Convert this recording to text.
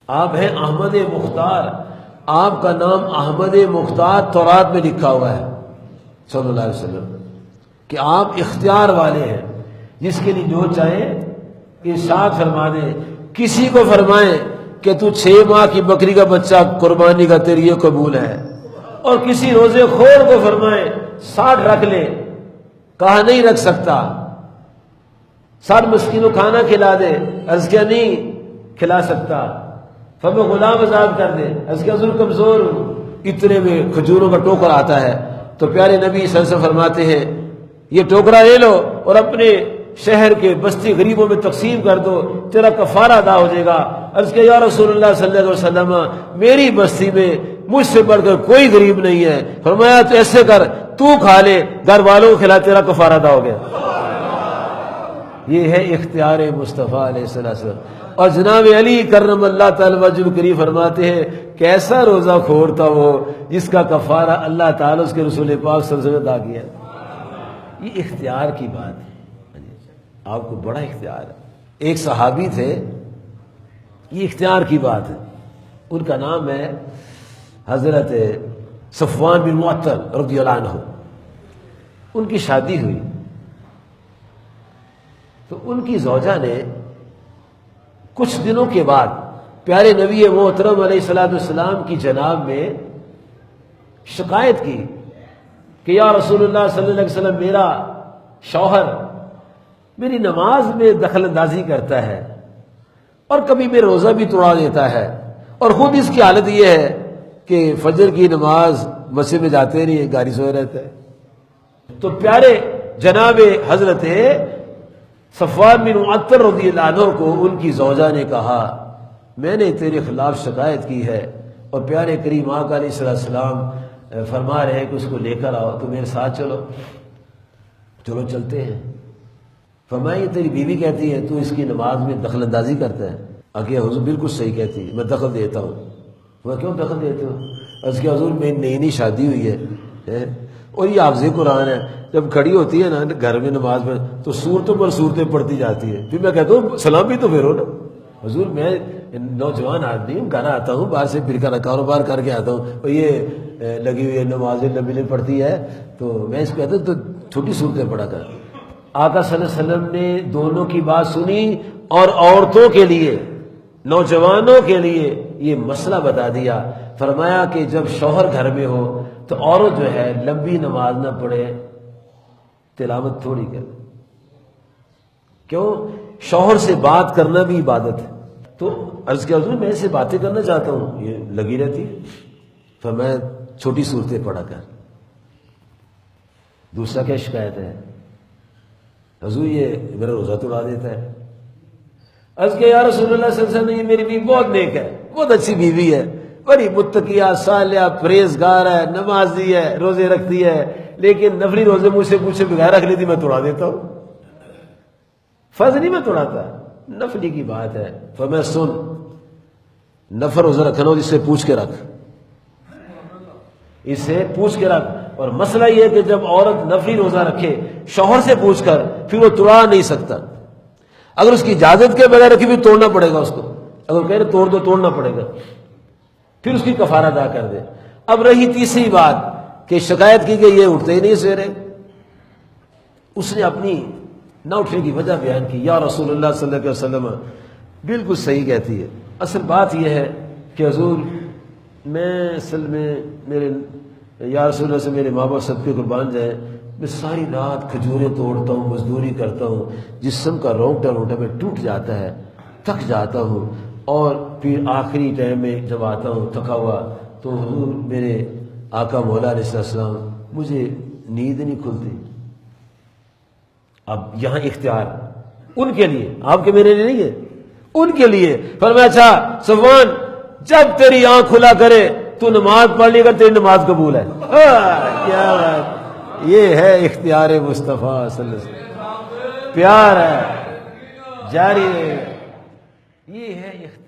آپ ہیں احمد مختار، آپ کا نام احمد مختار تورات میں لکھا ہوا ہے صلی اللہ علیہ وسلم کہ آپ اختیار والے ہیں، جس کے لیے جو چاہے ارشاد فرما دیں۔ کسی کو فرمائیں کہ تو 6 ماہ کی بکری کا بچہ قربانی کا تیری یہ قبول ہے، اور کسی روزے خور کو فرمائیں 60 رکھ لے، کہا نہیں رکھ سکتا، 60 مسکینوں کھانا کھلا دے، عرض کیا نہیں کھلا سکتا، فمیں غلام آزاد کر دے، عرض کیا حضور کمزور ہوں، اتنے میں کھجوروں کا ٹوکر آتا ہے تو پیارے نبی صلی اللہ علیہ وسلم فرماتے ہیں یہ ٹوکرا لے لو اور اپنے شہر کے بستی غریبوں میں تقسیم کر دو، تیرا کفارہ ادا ہو جائے گا۔ عرض کیا یا رسول اللہ صلی اللہ علیہ وسلم میری بستی میں مجھ سے بڑھ کر کوئی غریب نہیں ہے۔ فرمایا تو ایسے کر، تو کھا لے، گھر والوں کو کھلا، تیرا کفارہ ادا ہو گیا۔ یہ ہے اختیار مصطفیٰ علیہ السلام۔ اور جناب علی کرم اللہ تعالی وجہ کریم فرماتے ہیں کیسا روزہ خور تھا وہ جس کا کفارہ اللہ تعالیٰ اس کے رسول پاک صلی اللہ علیہ وسلم ادا کیا۔ یہ اختیار کی بات ہے، آپ کو بڑا اختیار ہے۔ ایک صحابی تھے، یہ اختیار کی بات ہے، ان کا نام ہے حضرت صفوان بن معطل رضی اللہ عنہ۔ ان کی شادی ہوئی تو ان کی زوجہ نے کچھ دنوں کے بعد پیارے نبی محترم علیہ السلام کی جناب میں شکایت کی کہ یا رسول اللہ صلی اللہ علیہ وسلم میرا شوہر میری نماز میں دخل اندازی کرتا ہے اور کبھی میرا روزہ بھی توڑا دیتا ہے، اور خود اس کی حالت یہ ہے کہ فجر کی نماز مسجد میں جاتے نہیں، گاڑی سوئے رہتا ہے۔ تو پیارے جناب حضرت صفوان بن معطل رضی اللہ عنہ کو ان کی زوجہ نے کہا میں نے تیرے خلاف شکایت کی ہے، اور پیارے کریم آقا علیہ السلام فرما رہے ہیں کہ اس کو لے کر آؤ، تو میرے ساتھ چلو۔ چلو چلتے ہیں۔ فرمایا یہ تیری بیوی کہتی ہے تو اس کی نماز میں دخل اندازی کرتا ہے؟ آگے حضور بالکل صحیح کہتی ہے، میں دخل دیتا ہوں۔ وہ کیوں دخل دیتے ہو؟ اس کے حضور میں نئی شادی ہوئی ہے اور یہ حافظ قرآن ہے، جب کھڑی ہوتی ہے نا گھر میں نماز میں تو صورتوں پر صورتیں پڑھتی جاتی ہے، پھر میں کہتا ہوں سلام بھی تو پھیرو نا۔ حضور میں نوجوان آدمی ہوں، گھر آتا ہوں باہر سے پھر کر کاروبار کر کے آتا ہوں، اور یہ لگی ہوئی ہے نمازیں لمبی پڑھتی ہے، تو میں اس کو کہتا ہوں تو چھوٹی صورتیں پڑھا کر۔ آقا صلی اللہ علیہ وسلم نے دونوں کی بات سنی اور عورتوں کے لیے، نوجوانوں کے لیے یہ مسئلہ بتا دیا۔ فرمایا کہ جب شوہر گھر میں ہو تو عورت جو ہے لمبی نماز نہ پڑھے، تلاوت تھوڑی کرے۔ کیوں؟ شوہر سے بات کرنا بھی عبادت ہے۔ تو عرض کیا حضور میں اسے باتیں کرنا چاہتا ہوں، یہ لگی رہتی۔ فرمایا چھوٹی صورتیں پڑھا کر۔ دوسرا کیا شکایت ہے؟ حضور یہ میرا روزہ توڑا دیتا ہے۔ عرض کیا یا رسول اللہ صلی اللہ علیہ وسلم یہ میری بیوی بہت نیک ہے، بہت اچھی بیوی ہے، بڑی متقیہ صالحہ پرہیزگار ہے، نمازی ہے، روزے رکھتی ہے، لیکن نفلی روزے مجھ سے پوچھے بغیر رکھ لیتی میں توڑا دیتا ہوں۔ فرض نہیں میں توڑاتا، نفلی کی بات ہے۔ فرمایا سن، نفل روزہ رکھنا ہو جس سے پوچھ کے رکھ، اس سے پوچھ کے رکھ۔ اور مسئلہ یہ ہے کہ جب عورت نفلی روزہ رکھے شوہر سے پوچھ کر پھر وہ توڑا نہیں سکتا، اگر اس کی اجازت کے بغیر رکھی بھی توڑنا پڑے گا اس کو، اگر کہہ رہے توڑ دو توڑنا پڑے گا، پھر اس کی کفارہ ادا کر دے۔ اب رہی تیسری بات کہ شکایت کی گئی یہ اٹھتے ہی نہیں سویرے، اس نے اپنی نہ اٹھنے کی وجہ بیان کی، یا رسول اللہ صلی اللہ علیہ وسلم بالکل صحیح کہتی ہے، اصل بات یہ ہے کہ حضور میں اصل میں میرے یا رسول اللہ سے میرے ماں باپ سب کے قربان جائیں، میں ساری رات کھجوریں توڑتا ہوں، مزدوری کرتا ہوں، جسم کا رونگٹا میں ٹوٹ جاتا ہے، تھک جاتا ہوں، اور پھر آخری ٹائم میں جب آتا ہوں تھکا ہوا تو حضور میرے آقا مولا علیہ السلام مجھے نیند نہیں کھلتی۔ اب یہاں اختیار ان کے لیے، آپ کے میرے لیے نہیں ہے، ان کے لیے۔ فرمایا اچھا صفوان جب تیری آنکھ کھلا کرے تو نماز پڑھ لی، اگر تیری نماز قبول ہے۔ کیا بات، یہ ہے اختیار مصطفیٰ صلی اللہ علیہ وسلم، پیار ہے جاری ہے، یہ ہے اختیار۔